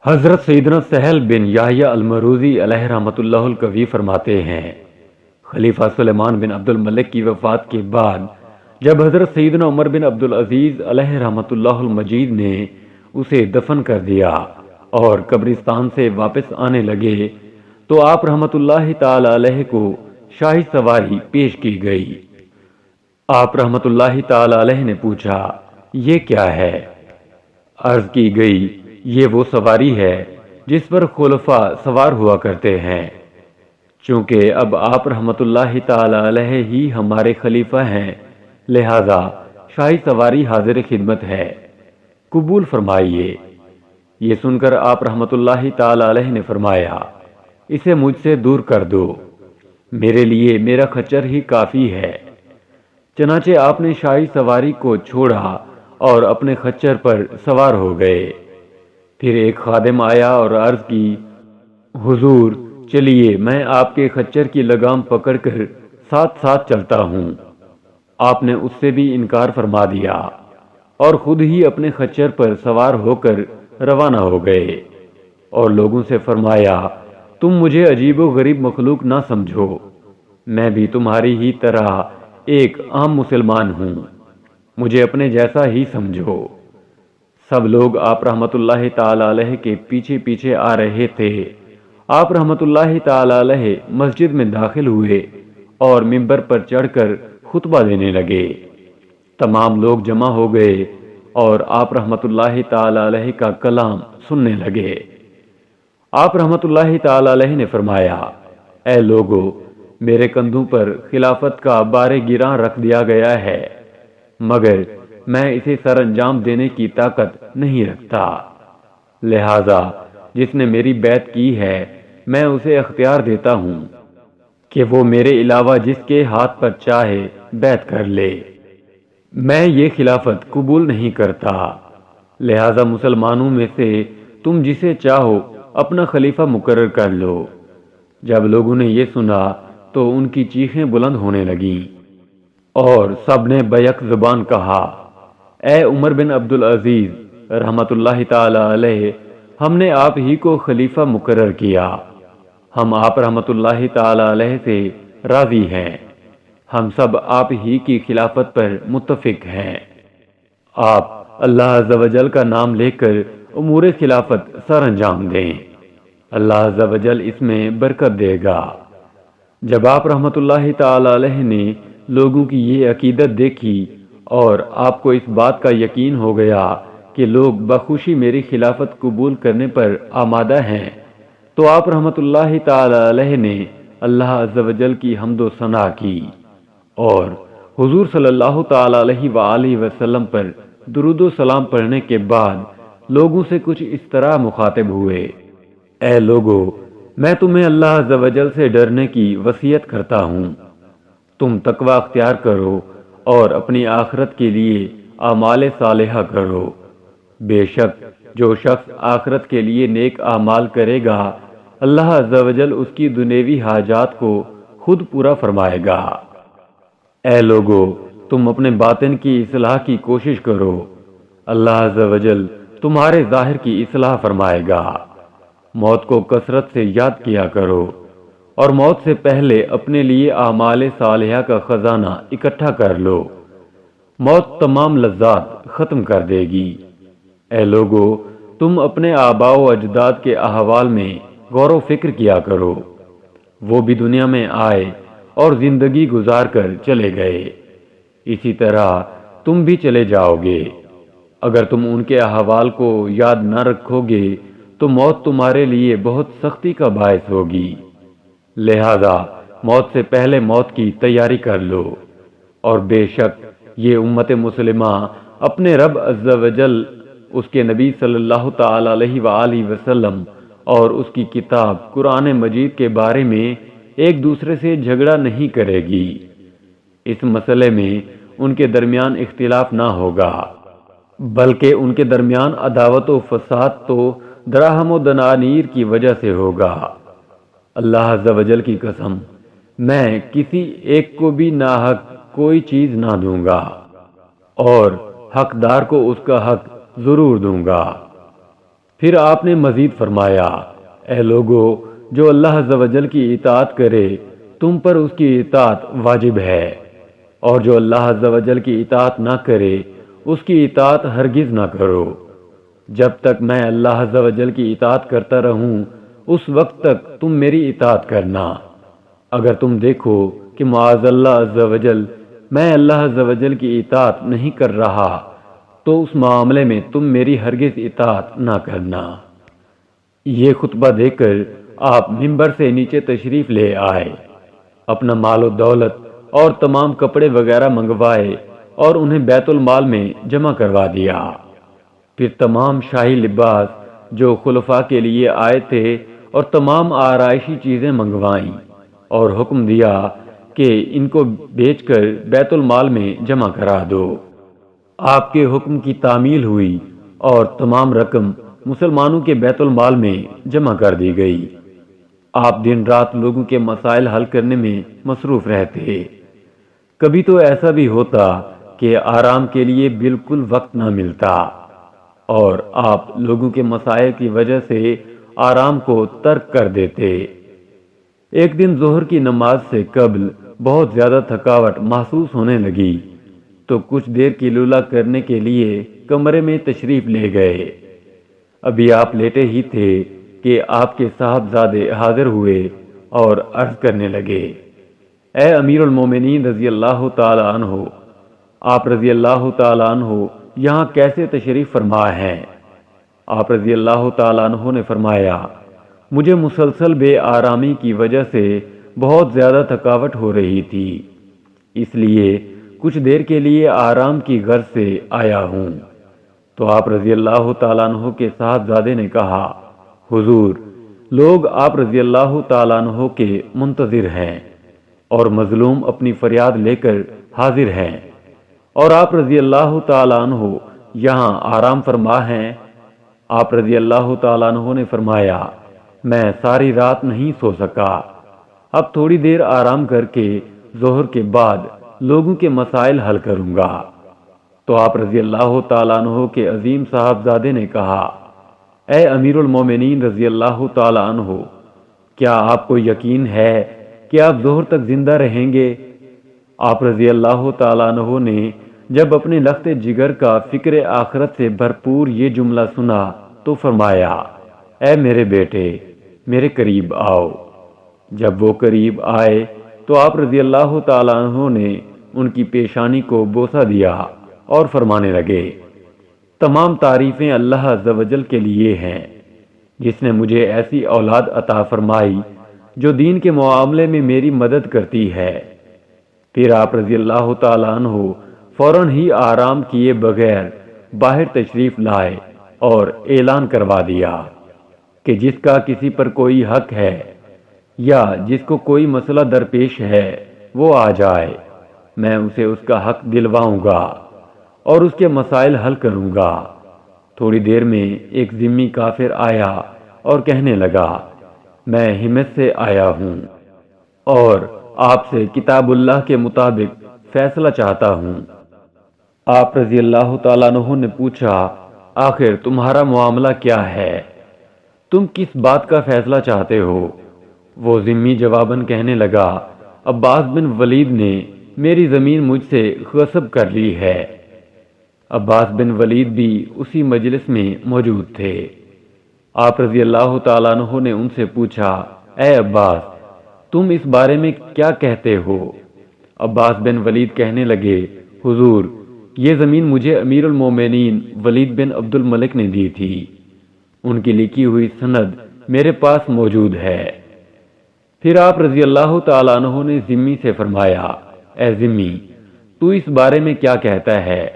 حضرت سیدنا سہل بن یحییٰ المروزی علیہ رحمۃ اللہ القوی فرماتے ہیں، خلیفہ سلیمان بن عبد الملک کی وفات کے بعد جب حضرت سیدنا عمر بن عبد العزیز علیہ رحمۃ اللہ المجید نے اسے دفن کر دیا اور قبرستان سے واپس آنے لگے تو آپ رحمۃ اللہ تعالی علیہ کو شاہی سواری پیش کی گئی۔ آپ رحمۃ اللہ تعالی علیہ نے پوچھا، یہ کیا ہے؟ عرض کی گئی، یہ وہ سواری ہے جس پر خلفاء سوار ہوا کرتے ہیں۔ چونکہ اب آپ رحمۃ اللہ تعالی علیہ ہی ہمارے خلیفہ ہیں، لہذا شاہی سواری حاضر خدمت ہے، قبول فرمائیے۔ یہ سن کر آپ رحمۃ اللہ تعالی علیہ نے فرمایا، اسے مجھ سے دور کر دو، میرے لیے میرا خچر ہی کافی ہے۔ چنانچہ آپ نے شاہی سواری کو چھوڑا اور اپنے خچر پر سوار ہو گئے۔ پھر ایک خادم آیا اور عرض کی، حضور چلیے میں آپ کے خچر کی لگام پکڑ کر ساتھ ساتھ چلتا ہوں۔ آپ نے اس سے بھی انکار فرما دیا اور خود ہی اپنے خچر پر سوار ہو کر روانہ ہو گئے اور لوگوں سے فرمایا، تم مجھے عجیب و غریب مخلوق نہ سمجھو، میں بھی تمہاری ہی طرح ایک عام مسلمان ہوں، مجھے اپنے جیسا ہی سمجھو۔ سب لوگ آپ رحمۃ اللہ تعالی علیہ کے پیچھے پیچھے آ رہے تھے۔ آپ رحمۃ اللہ تعالی علیہ مسجد میں داخل ہوئے اور منبر پر چڑھ کر خطبہ دینے لگے۔ تمام لوگ جمع ہو گئے اور آپ رحمۃ اللہ تعالی علیہ کا کلام سننے لگے۔ آپ رحمۃ اللہ تعالی علیہ نے فرمایا، اے لوگو، میرے کندھوں پر خلافت کا بار گراں رکھ دیا گیا ہے، مگر میں اسے سر انجام دینے کی طاقت نہیں رکھتا، لہذا جس نے میری بیعت کی ہے میں اسے اختیار دیتا ہوں کہ وہ میرے علاوہ جس کے ہاتھ پر چاہے بیعت کر لے، میں یہ خلافت قبول نہیں کرتا، لہذا مسلمانوں میں سے تم جسے چاہو اپنا خلیفہ مقرر کر لو۔ جب لوگوں نے یہ سنا تو ان کی چیخیں بلند ہونے لگیں اور سب نے بیک زبان کہا، اے عمر بن عبد العزیز رحمۃ اللہ تعالی علیہ، ہم نے آپ ہی کو خلیفہ مقرر کیا، ہم آپ رحمۃ اللہ تعالی علیہ سے راضی ہیں، ہم سب آپ ہی کی خلافت پر متفق ہیں۔ آپ اللہ عز و جل کا نام لے کر امور خلافت سر انجام دیں، اللہ عز و جل اس میں برکت دے گا۔ جب آپ رحمۃ اللہ تعالی علیہ نے لوگوں کی یہ عقیدت دیکھی اور آپ کو اس بات کا یقین ہو گیا کہ لوگ بخوشی میری خلافت قبول کرنے پر آمادہ ہیں، تو آپ رحمۃ اللہ تعالی علیہ نے اللہ عز و جل کی حمد و ثنا کی اور حضور صلی اللہ تعالی علیہ وآلہ وسلم پر درود و سلام پڑھنے کے بعد لوگوں سے کچھ اس طرح مخاطب ہوئے، اے لوگو، میں تمہیں اللہ عز و جل سے ڈرنے کی وصیت کرتا ہوں، تم تقوی اختیار کرو اور اپنی آخرت کے لیے اعمال صالحہ کرو، بے شک جو شخص آخرت کے لیے نیک اعمال کرے گا اللہ عز و جل اس کی دنیوی حاجات کو خود پورا فرمائے گا۔ اے لوگو، تم اپنے باطن کی اصلاح کی کوشش کرو، اللہ عز و جل تمہارے ظاہر کی اصلاح فرمائے گا۔ موت کو کثرت سے یاد کیا کرو اور موت سے پہلے اپنے لیے اعمال صالحہ کا خزانہ اکٹھا کر لو، موت تمام لذات ختم کر دے گی۔ اے لوگو، تم اپنے آباء و اجداد کے احوال میں غور و فکر کیا کرو، وہ بھی دنیا میں آئے اور زندگی گزار کر چلے گئے، اسی طرح تم بھی چلے جاؤ گے۔ اگر تم ان کے احوال کو یاد نہ رکھو گے تو موت تمہارے لیے بہت سختی کا باعث ہوگی، لہذا موت سے پہلے موت کی تیاری کر لو، اور بے شک یہ امت مسلمہ اپنے رب عز و جل، اس کے نبی صلی اللہ تعالی علیہ وآلہ وسلم اور اس کی کتاب قرآن مجید کے بارے میں ایک دوسرے سے جھگڑا نہیں کرے گی، اس مسئلے میں ان کے درمیان اختلاف نہ ہوگا، بلکہ ان کے درمیان عداوت و فساد تو دراہم و دنانیر کی وجہ سے ہوگا۔ اللہ عز و جل کی قسم، میں کسی ایک کو بھی ناحق کوئی چیز نہ دوں گا اور حقدار کو اس کا حق ضرور دوں گا۔ پھر آپ نے مزید فرمایا، اے لوگو، جو اللہ عز و جل کی اطاعت کرے تم پر اس کی اطاعت واجب ہے، اور جو اللہ عز و جل کی اطاعت نہ کرے اس کی اطاعت ہرگز نہ کرو۔ جب تک میں اللہ عز و جل کی اطاعت کرتا رہوں اس وقت تک تم میری اطاعت کرنا۔ اگر تم دیکھو کہ معاذ اللہ عز و جل میں اللہ عز و جل کی اطاعت نہیں کر رہا تو اس معاملے میں تم میری ہرگز اطاعت نہ کرنا۔ یہ خطبہ دے کر آپ ممبر سے نیچے تشریف لے آئے، اپنا مال و دولت اور تمام کپڑے وغیرہ منگوائے اور انہیں بیت المال میں جمع کروا دیا۔ پھر تمام شاہی لباس جو خلفاء کے لیے آئے تھے اور تمام آرائشی چیزیں منگوائیں اور حکم دیا کہ ان کو بیچ کر بیت المال میں جمع کرا دو۔ آپ کے حکم کی تعمیل ہوئی اور تمام رقم مسلمانوں کے بیت المال میں جمع کر دی گئی۔ آپ دن رات لوگوں کے مسائل حل کرنے میں مصروف رہتے۔ کبھی تو ایسا بھی ہوتا کہ آرام کے لیے بالکل وقت نہ ملتا اور آپ لوگوں کے مسائل کی وجہ سے آرام کو ترک کر دیتے۔ ایک دن ظہر کی نماز سے قبل بہت زیادہ تھکاوٹ محسوس ہونے لگی تو کچھ دیر قیلولہ کرنے کے لیے کمرے میں تشریف لے گئے۔ ابھی آپ لیٹے ہی تھے کہ آپ کے صاحبزادے حاضر ہوئے اور عرض کرنے لگے، اے امیر المومنین رضی اللہ تعالی عنہ، آپ رضی اللہ تعالی عنہ یہاں کیسے تشریف فرما ہیں؟ آپ رضی اللہ تعالی عنہ نے فرمایا، مجھے مسلسل بے آرامی کی وجہ سے بہت زیادہ تھکاوٹ ہو رہی تھی، اس لیے کچھ دیر کے لیے آرام کی غرض سے آیا ہوں۔ تو آپ رضی اللہ تعالیٰ عنہ کے صاحبزادے نے کہا، حضور، لوگ آپ رضی اللہ تعالیٰ عنہ کے منتظر ہیں اور مظلوم اپنی فریاد لے کر حاضر ہیں، اور آپ رضی اللہ تعالیٰ عنہ یہاں آرام فرما ہیں۔ آپ رضی اللہ تعالیٰ عنہ نے فرمایا، میں ساری رات نہیں سو سکا، اب تھوڑی دیر آرام کر کے ظہر کے بعد لوگوں کے مسائل حل کروں گا۔ تو آپ رضی اللہ تعالیٰ عنہ کے عظیم صاحبزادے نے کہا، اے امیر المومنین رضی اللہ تعالیٰ عنہ، کیا آپ کو یقین ہے کہ آپ ظہر تک زندہ رہیں گے؟ آپ رضی اللہ تعالیٰ عنہ نے جب اپنے لخت جگر کا فکر آخرت سے بھرپور یہ جملہ سنا تو فرمایا، اے میرے بیٹے، میرے قریب آؤ۔ جب وہ قریب آئے تو آپ رضی اللہ تعالیٰ عنہ نے ان کی پیشانی کو بوسہ دیا اور فرمانے لگے، تمام تعریفیں اللہ عز و جل کے لیے ہیں جس نے مجھے ایسی اولاد عطا فرمائی جو دین کے معاملے میں میری مدد کرتی ہے۔ پھر آپ رضی اللہ تعالیٰ عنہ فوراً ہی آرام کیے بغیر باہر تشریف لائے اور اعلان کروا دیا کہ جس کا کسی پر کوئی حق ہے یا جس کو کوئی مسئلہ درپیش ہے وہ آ جائے، میں اسے اس کا حق دلواؤں گا اور اس کے مسائل حل کروں گا۔ تھوڑی دیر میں ایک ذمی کافر آیا اور کہنے لگا، میں ہمت سے آیا ہوں اور آپ سے کتاب اللہ کے مطابق فیصلہ چاہتا ہوں۔ آپ رضی اللہ تعالیٰ عنہ نے پوچھا، آخر تمہارا معاملہ کیا ہے؟ تم کس بات کا فیصلہ چاہتے ہو؟ وہ ذمی جواباً کہنے لگا، عباس بن ولید نے میری زمین مجھ سے غصب کر لی ہے۔ عباس بن ولید بھی اسی مجلس میں موجود تھے۔ آپ رضی اللہ تعالیٰ عنہ نے ان سے پوچھا، اے عباس، تم اس بارے میں کیا کہتے ہو؟ عباس بن ولید کہنے لگے، حضور، یہ زمین مجھے امیر المومنین ولید بن عبد الملک نے دی تھی، ان کی لکھی ہوئی سند میرے پاس موجود ہے۔ پھر آپ رضی اللہ تعالیٰ عنہ نے ذمی سے فرمایا، اے ذمی، تو اس بارے میں کیا کہتا ہے؟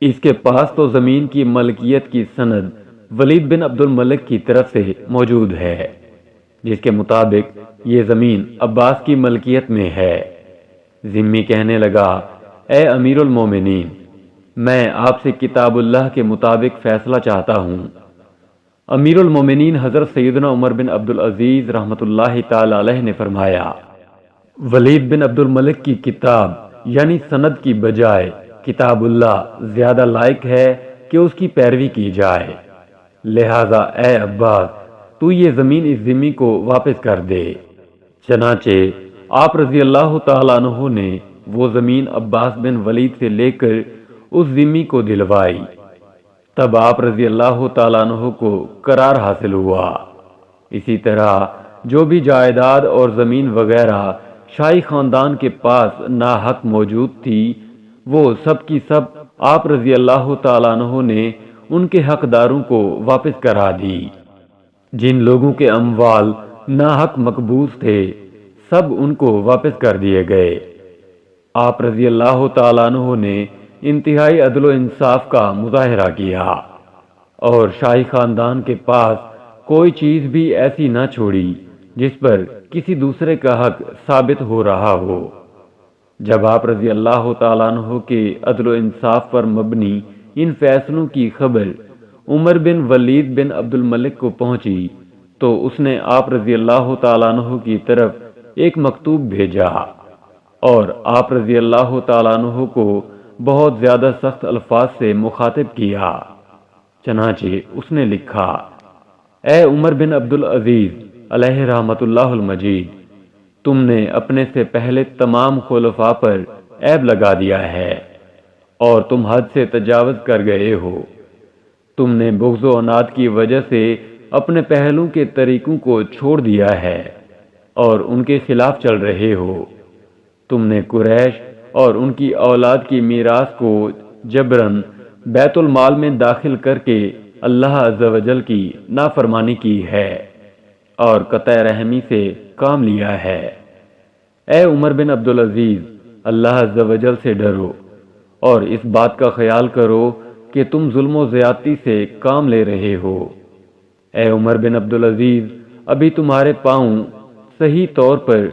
اس کے پاس تو زمین کی ملکیت کی سند ولید بن عبد الملک کی طرف سے موجود ہے، جس کے مطابق یہ زمین عباس کی ملکیت میں ہے۔ ذمی کہنے لگا، اے امیر المومنین، میں آپ سے کتاب اللہ کے مطابق فیصلہ چاہتا ہوں۔ امیر المومنین حضرت سیدنا عمر بن عبدالعزیز رحمۃ اللہ تعالی علیہ نے فرمایا، ولید بن عبد الملک کی کتاب یعنی سند کی بجائے کتاب اللہ زیادہ لائق ہے کہ اس کی پیروی کی جائے۔ لہذا اے عباس تو یہ زمین اس ذمی کو واپس کر دے۔ چنانچہ آپ رضی اللہ تعالیٰ عنہ نے وہ زمین عباس بن ولید سے لے کر اس ذمی کو دلوائی۔ تب آپ رضی اللہ تعالیٰ عنہ کو قرار حاصل ہوا۔ اسی طرح جو بھی جائیداد اور زمین وغیرہ شاہی خاندان کے پاس ناحق موجود تھی وہ سب کی سب آپ رضی اللہ تعالیٰ عنہ نے ان کے حقداروں کو واپس کرا دی۔ جن لوگوں کے اموال ناحق مقبوض تھے سب ان کو واپس کر دیے گئے۔ آپ رضی اللہ تعالیٰ عنہ نے انتہائی عدل و انصاف کا مظاہرہ کیا اور شاہی خاندان کے پاس کوئی چیز بھی ایسی نہ چھوڑی جس پر کسی دوسرے کا حق ثابت ہو رہا ہو۔ جب آپ رضی اللہ تعالیٰ عنہ کے عدل و انصاف پر مبنی ان فیصلوں کی خبر عمر بن ولید بن عبد الملک کو پہنچی تو اس نے آپ رضی اللہ تعالیٰ عنہ کی طرف ایک مکتوب بھیجا اور آپ رضی اللہ تعالیٰ عنہ کو بہت زیادہ سخت الفاظ سے مخاطب کیا۔ چنانچہ اس نے لکھا، اے عمر بن عبد العزیز علیہ رحمت اللہ المجید، تم نے اپنے سے پہلے تمام خلفاء پر عیب لگا دیا ہے اور تم حد سے تجاوز کر گئے ہو۔ تم نے بغض و عناد کی وجہ سے اپنے پہلوں کے طریقوں کو چھوڑ دیا ہے اور ان کے خلاف چل رہے ہو۔ تم نے قریش اور ان کی اولاد کی میراث کو جبراً بیت المال میں داخل کر کے اللہ عز و جل کی نافرمانی کی ہے اور قطع رحمی سے کام لیا ہے۔ اے عمر بن عبد العزیز، اللہ عز و جل سے ڈرو اور اس بات کا خیال کرو کہ تم ظلم و زیادتی سے کام لے رہے ہو۔ اے عمر بن عبد العزیز، ابھی تمہارے پاؤں صحیح طور پر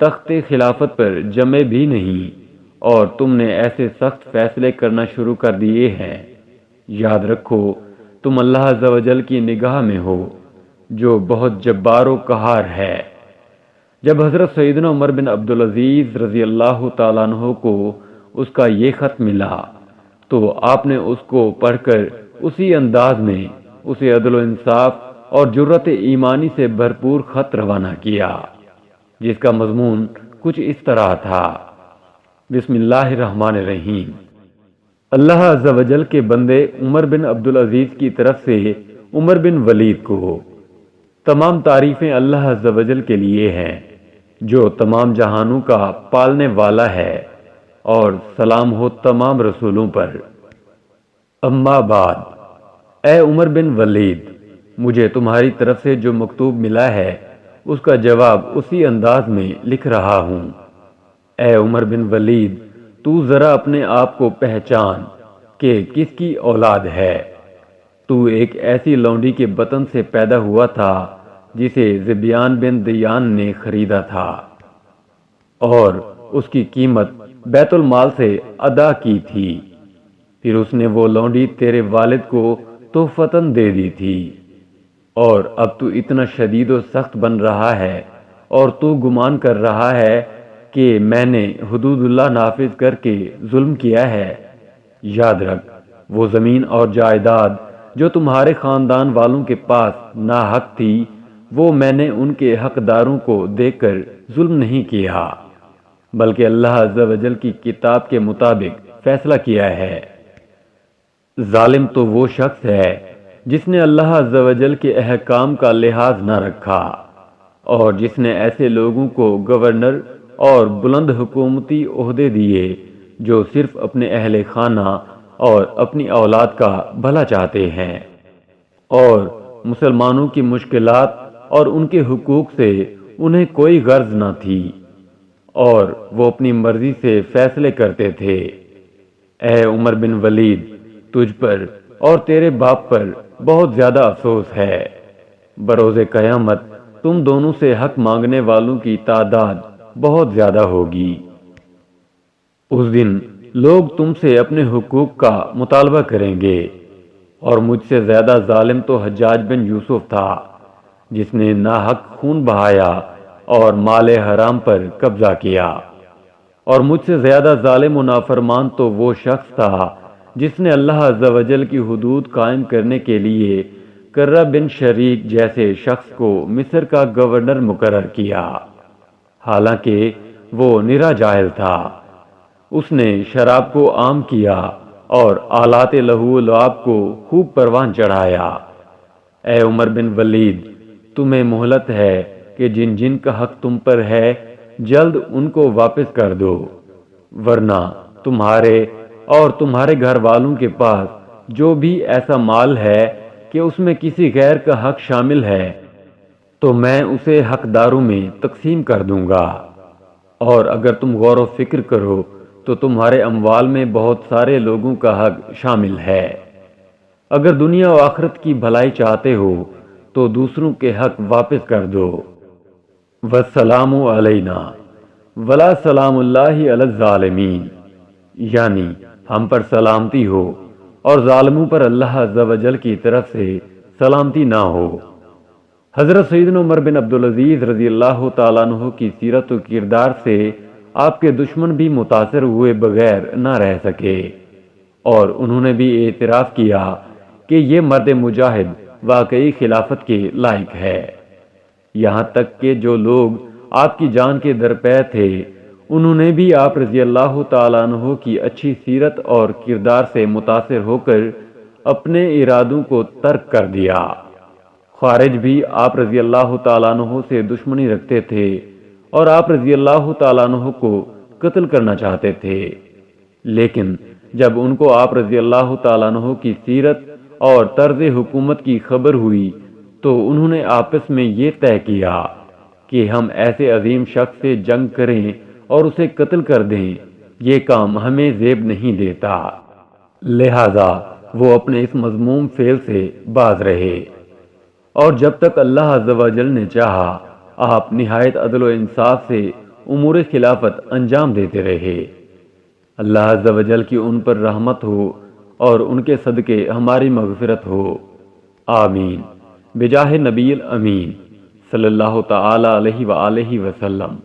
تخت خلافت پر جمے بھی نہیں اور تم نے ایسے سخت فیصلے کرنا شروع کر دیے ہیں۔ یاد رکھو تم اللہ عز و جل کی نگاہ میں ہو جو بہت جبار و قہار ہے۔ جب حضرت سیدنا عمر بن عبد العزیز رضی اللہ تعالیٰ عنہ کو اس کا یہ خط ملا تو آپ نے اس کو پڑھ کر اسی انداز میں اسے عدل و انصاف اور جرت ایمانی سے بھرپور خط روانہ کیا جس کا مضمون کچھ اس طرح تھا، بسم اللہ الرحمن الرحیم۔ اللہ عز و جل کے بندے عمر بن عبد العزیز کی طرف سے عمر بن ولید کو تمام تعریفیں اللہ عز و جل کے لیے ہیں جو تمام جہانوں کا پالنے والا ہے، اور سلام ہو تمام رسولوں پر۔ اما بعد، اے عمر بن ولید، مجھے تمہاری طرف سے جو مکتوب ملا ہے اس کا جواب اسی انداز میں لکھ رہا ہوں۔ اے عمر بن ولید، تو ذرا اپنے آپ کو پہچان کہ کس کی اولاد ہے۔ تو ایک ایسی لونڈی کے بطن سے پیدا ہوا تھا جسے ذبیان بن دیان نے خریدا تھا اور اس کی قیمت بیت المال سے ادا کی تھی، پھر اس نے وہ لونڈی تیرے والد کو تحفتاً دے دی تھی، اور اب تو اتنا شدید و سخت بن رہا ہے اور تو گمان کر رہا ہے کہ میں نے حدود اللہ نافذ کر کے ظلم کیا ہے۔ یاد رکھ وہ زمین اور جائیداد جو تمہارے خاندان والوں کے پاس ناحق تھی وہ میں نے ان کے حقداروں کو دیکھ کر ظلم نہیں کیا بلکہ اللہ عز و جل کی کتاب کے مطابق فیصلہ کیا ہے۔ ظالم تو وہ شخص ہے جس نے اللہ عز و جل کے احکام کا لحاظ نہ رکھا اور جس نے ایسے لوگوں کو گورنر اور بلند حکومتی عہدے دیے جو صرف اپنے اہل خانہ اور اپنی اولاد کا بھلا چاہتے ہیں، اور مسلمانوں کی مشکلات اور ان کے حقوق سے انہیں کوئی غرض نہ تھی اور وہ اپنی مرضی سے فیصلے کرتے تھے۔ اے عمر بن ولید، تجھ پر اور تیرے باپ پر بہت زیادہ افسوس ہے۔ بروز قیامت تم دونوں سے حق مانگنے والوں کی تعداد بہت زیادہ ہوگی۔ اس دن لوگ تم سے اپنے حقوق کا مطالبہ کریں گے، اور مجھ سے زیادہ ظالم تو حجاج بن یوسف تھا جس نے ناحق خون بہایا اور مال حرام پر قبضہ کیا، اور مجھ سے زیادہ ظالم و نافرمان تو وہ شخص تھا جس نے اللہ عز و جل کی حدود قائم کرنے کے لیے کرہ بن شریک جیسے شخص کو مصر کا گورنر مقرر کیا، حالانکہ وہ نرا جاہل تھا۔ اس نے شراب کو عام کیا اور آلات لہو و لعاب کو خوب پروان چڑھایا۔ اے عمر بن ولید، تمہیں مہلت ہے کہ جن جن کا حق تم پر ہے جلد ان کو واپس کر دو، ورنہ تمہارے اور تمہارے گھر والوں کے پاس جو بھی ایسا مال ہے کہ اس میں کسی غیر کا حق شامل ہے تو میں اسے حقداروں میں تقسیم کر دوں گا، اور اگر تم غور و فکر کرو تو تمہارے اموال میں بہت سارے لوگوں کا حق شامل ہے۔ اگر دنیا و آخرت کی بھلائی چاہتے ہو تو دوسروں کے حق واپس کر دو۔ والسلام علینا ولا سلام اللہ علی الظالمین، یعنی ہم پر سلامتی ہو اور ظالموں پر اللہ عز و جل کی طرف سے سلامتی نہ ہو۔ حضرت سیدنا عمر بن عبدالعزیز رضی اللہ تعالیٰ عنہ کی سیرت و کردار سے آپ کے دشمن بھی متاثر ہوئے بغیر نہ رہ سکے، اور انہوں نے بھی اعتراف کیا کہ یہ مرد مجاہد واقعی خلافت کے لائق ہے۔ یہاں تک کہ جو لوگ آپ کی جان کے درپے تھے انہوں نے بھی آپ رضی اللہ تعالیٰ عنہ کی اچھی سیرت اور کردار سے متاثر ہو کر اپنے ارادوں کو ترک کر دیا۔ خوارج بھی آپ رضی اللہ تعالیٰ عنہ سے دشمنی رکھتے تھے اور آپ رضی اللہ تعالیٰ عنہ کو قتل کرنا چاہتے تھے، لیکن جب ان کو آپ رضی اللہ تعالیٰ عنہ کی سیرت اور طرز حکومت کی خبر ہوئی تو انہوں نے آپس میں یہ طے کیا کہ ہم ایسے عظیم شخص سے جنگ کریں اور اسے قتل کر دیں، یہ کام ہمیں زیب نہیں دیتا، لہذا وہ اپنے اس مذموم فعل سے باز رہے، اور جب تک اللہ عز و جل نے چاہا آپ نہایت عدل و انصاف سے امور خلافت انجام دیتے رہے۔ اللہ عز و جل کی ان پر رحمت ہو اور ان کے صدقے ہماری مغفرت ہو، آمین، بجاہ نبی الامین صلی اللہ تعالی علیہ وآلہ وسلم۔